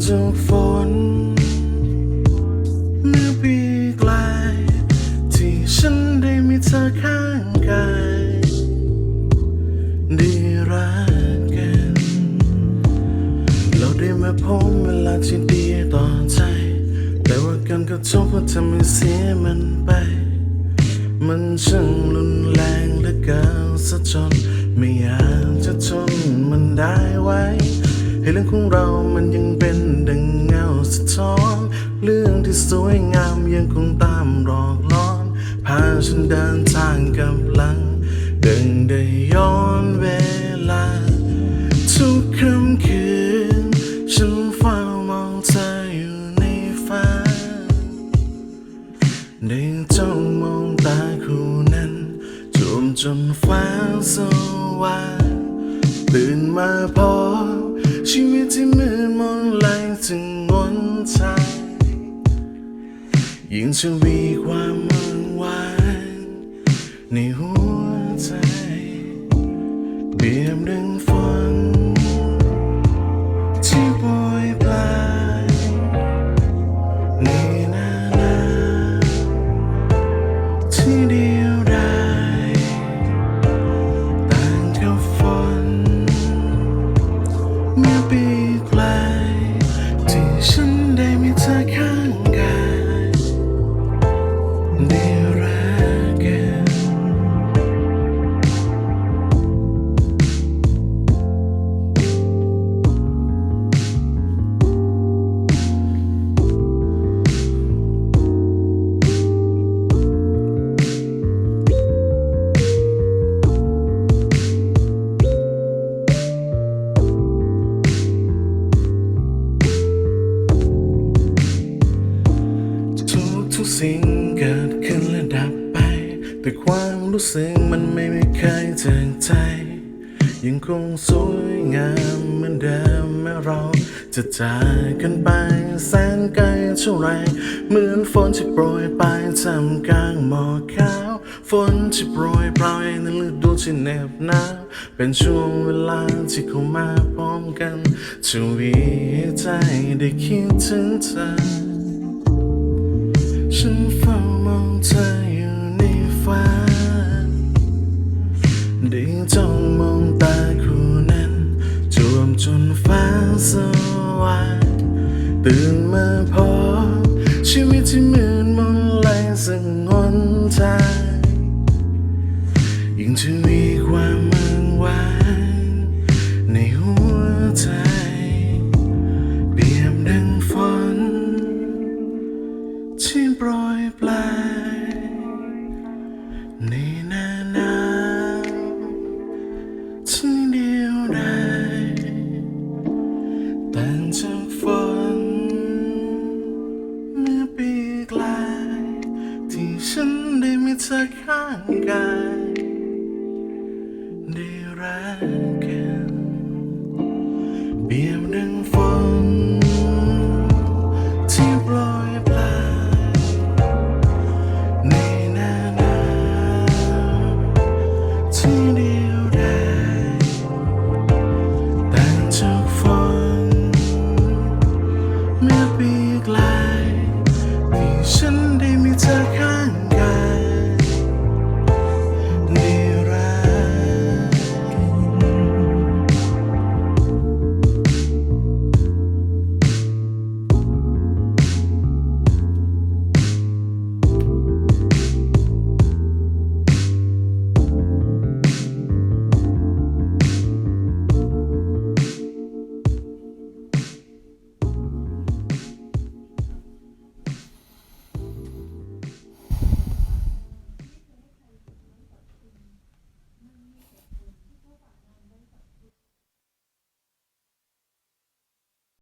จากฝนเมื่อปีไกลที่ฉันได้มีเธอข้างกายได้รักกันเราได้มาพบเวลาที่ดีต่อใจแต่ว่าการกระทบก็ทำให้เสียมันไปมันช่างรุนแรงเหลือเกินซะจนไม่อยากจะทนมันได้ไว้ให้เรื่องของเรามันยังเป็นดังเงาสะท้อนเรื่องที่สวยงามยังคงตามหลอกล่อนพาฉันเดินทางกับหลังดังได้ย้อนเวลาทุกค่ำคืนฉันเฝ้ามองเธออยู่ในฝันได้จ้องมองตาคู่นั้นจูบจนฟ้าสว่างตื่นมาพบชีวิตที่มืดมนแรงถึงหนทางยิ่งจะมีความมืดวางในหัวใจเปรียบดังฝนที่โปรยปลายในหน้าหนาวที่เดียวดายต่างกับฝนเมื่อปีไกลที่ฉันได้มีเธอข้างกายได้รักกันทุกสิ่งเกิดขึ้นและดับไปแต่ความรู้สึกมันไม่เคยจางใจยังคงสวยงามเหมือนเดิมแม้เราจะจากกันไปแสนไกลเท่าไรเหมือนฝนที่โปรยปลายท่ามกลางหมอกขาวฝนที่โปรยปลายในฤดูที่เหน็บหนาวเป็นช่วงเวลาที่เข้ามาพร้อมกันชีวิตใจได้คิดถึงเธอฉันเฝ้ามองเธออยู่ในฝันได้จ้องมองตาคู่นั้นจวบจนฟ้าสว่างตื่นมาพบชีวิตที่มืดมนแรงสักหนทางยิ่งจะมีความมืดวางในหัวใจเปรียบดังฝนที่โปรยปลายในหน้าหนาวที่เดียวดายต่างจากฝนเมื่อปีไกลที่ฉันได้มีเธอข้างกายได้รักกัน